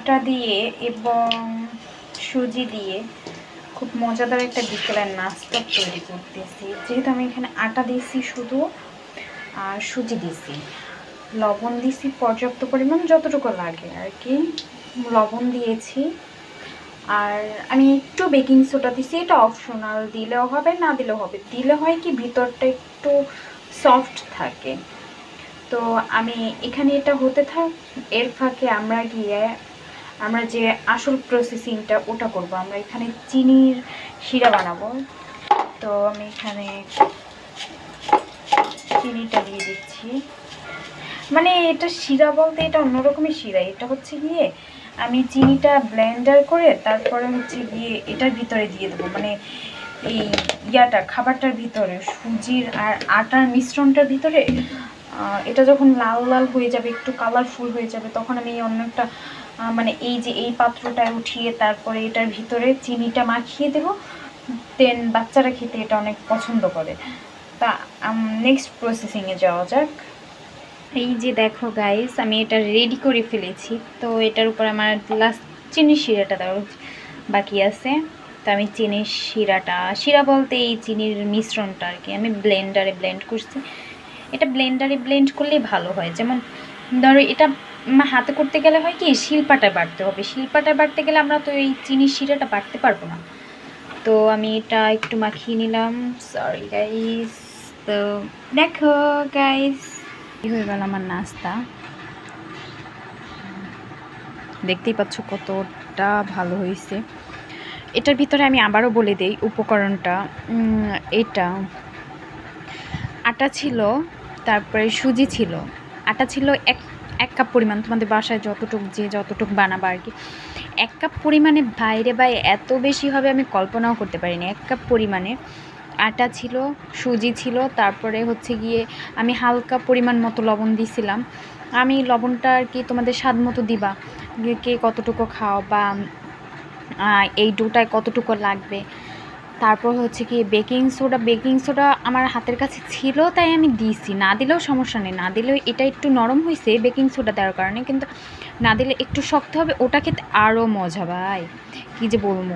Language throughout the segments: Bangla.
আটা দিয়ে এবং সুজি দিয়ে খুব মজাদার একটা বিকেলের নাস্তা তৈরি করতেছি। যেহেতু আমি এখানে আটা দিয়েছি শুধু আর সুজি দিয়েছি, লবণ দিয়েছি পর্যাপ্ত পরিমাণ যতটুকু লাগে আর কি, লবণ দিয়েছি। আর আমি একটু বেকিং সোডা দিয়েছি, এটা অপশনাল, দিলেও হবে না দিলেও হবে। দিলে হয় কি ভিতরটা একটু সফট থাকে। তো আমি এখানে এটা হতে থাক, এর ফাঁকে আমরা যে আসল প্রসেসিংটা ওটা করব। আমরা এখানে চিনির শিরা বানাবো। তো আমি এখানে চিনিটা দিয়ে দিচ্ছি। মানে এটা শিরা বলতে এটা অন্যরকমের শিরা। এটা হচ্ছে গিয়ে আমি চিনিটা ব্লেন্ডার করে তারপরে হচ্ছে গিয়ে এটার ভিতরে দিয়ে দেবো, মানে এই খাবারটার ভিতরে, সুজির আর আটার মিশ্রণটার ভিতরে। এটা যখন লাল লাল হয়ে যাবে, একটু কালারফুল হয়ে যাবে, তখন আমি অন্য একটা মানে এই পাত্রটায় উঠিয়ে তারপরে এটার ভিতরে চিনিটা মাখিয়ে দেবো। দেন বাচ্চারা খেতে এটা অনেক পছন্দ করে। তা নেক্সট প্রসেসিংয়ে যাওয়া যাক। এই যে দেখো গাইস, আমি এটা রেডি করে ফেলেছি। তো এটার উপর আমার লাস্ট চিনির শিরাটা দেওয়া বাকি আছে। তো আমি চিনির শিরা বলতে এই চিনির মিশ্রণটা আর কি আমি ব্লেন্ডারে ব্লেন্ড করছি। এটা ব্লেন্ডারে ব্লেন্ড করলেই ভালো হয়। যেমন ধরো এটা হাতে করতে গেলে হয় কি শিলপাটায় বাটতে হবে। শিলপাটায় বাটতে গেলে আমরা তো এই চিনির শিরাটা বাটতে পারবো না। তো আমি এটা একটু মাখিয়ে নিলাম। Sorry guys. তো দেখো গাইস, হয়ে গেল আমার নাস্তা। দেখতেই পাচ্ছ কতটা ভালো হয়েছে। এটার ভিতরে আমি আবারও বলে দেই উপকরণটা। এটা আটা ছিল, তারপরে সুজি ছিল। আটা ছিল এক কাপ পরিমাণ, তোমাদের বাসায় যতটুক বানাবা আর কি। 1 কাপ পরিমাণে বাইরে এত বেশি হবে আমি কল্পনাও করতে পারিনি। 1 কাপ পরিমাণে আটা ছিল, সুজি ছিল, তারপরে হচ্ছে গিয়ে আমি হালকা পরিমাণ মতো লবণ দিয়েছিলাম। আমি লবণটা আর কি তোমাদের স্বাদ মতো দিবা, কে কতটুকু খাও বা এই ডোটায় কতটুকু লাগবে। তারপর হচ্ছে কি বেকিং সোডা আমার হাতের কাছে ছিল তাই আমি দিয়েছি, না দিলেও সমস্যা নেই। না দিলেও এটা একটু নরম হয়েছে বেকিং সোডা দেওয়ার কারণে, কিন্তু না দিলে একটু শক্ত হবে, ওটা খেতে আরও মজা ভাই, কী যে বলবো।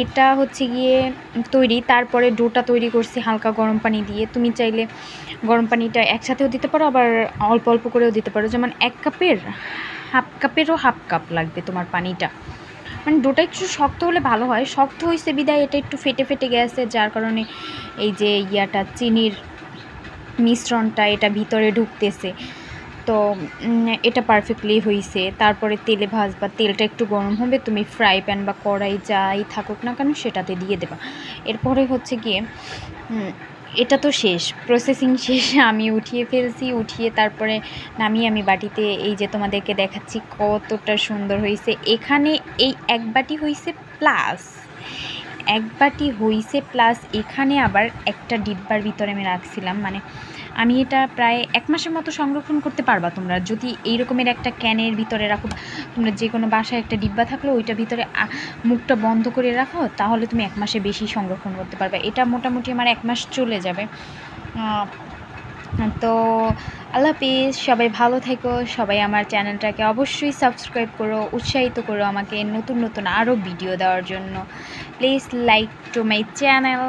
এটা হচ্ছে গিয়ে তৈরি। তারপরে ডোটা তৈরি করছি হালকা গরম পানি দিয়ে। তুমি চাইলে গরম পানিটা একসাথেও দিতে পারো, আবার অল্প অল্প করেও দিতে পারো। যেমন 1 কাপের হাফ কাপ লাগবে তোমার পানিটা। মানে ডোটা একটু শক্ত হলে ভালো হয়। শক্ত হয়েছে বিদায় এটা একটু ফেটে গেছে, যার কারণে এই যে চিনির মিশ্রণটা এটা ভিতরে ঢুকতেছে। তো এটা পারফেক্টলি হয়েছে। তারপরে তেলে ভাজবা, তেলটা একটু গরম হবে, তুমি ফ্রাই প্যান বা কড়াই যাই থাকুক না কেন সেটাতে দিয়ে দেবা। এরপরে হচ্ছে গিয়ে এটা তো শেষ, প্রসেসিং শেষ। আমি উঠিয়ে ফেলছি, উঠিয়ে তারপরে নামিয়ে আমি বাটিতে এই যে তোমাদেরকে দেখাচ্ছি কতটা সুন্দর হয়েছে। এখানে এই 1 বাটি হয়েছে প্লাস এখানে আবার একটা ডিব্বার ভিতরে আমি রাখছিলাম। মানে আমি এটা প্রায় 1 মাসের মতো সংরক্ষণ করতে পারবা তোমরা যদি এই রকমের একটা ক্যানের ভিতরে রাখো। তোমরা যে কোনো বাসায় একটা ডিব্বা থাকলো ওইটার ভিতরে মুখটা বন্ধ করে রাখো, তাহলে তুমি 1 মাসে বেশি সংরক্ষণ করতে পারবে। এটা মোটামুটি আমার 1 মাস চলে যাবে। তো আল্লাহ হাফিজ, সবাই ভালো থেকো। সবাই আমার চ্যানেলটাকে অবশ্যই সাবস্ক্রাইব করো, উৎসাহিত করো আমাকে নতুন আরও ভিডিও দেওয়ার জন্য। Please like to my channel.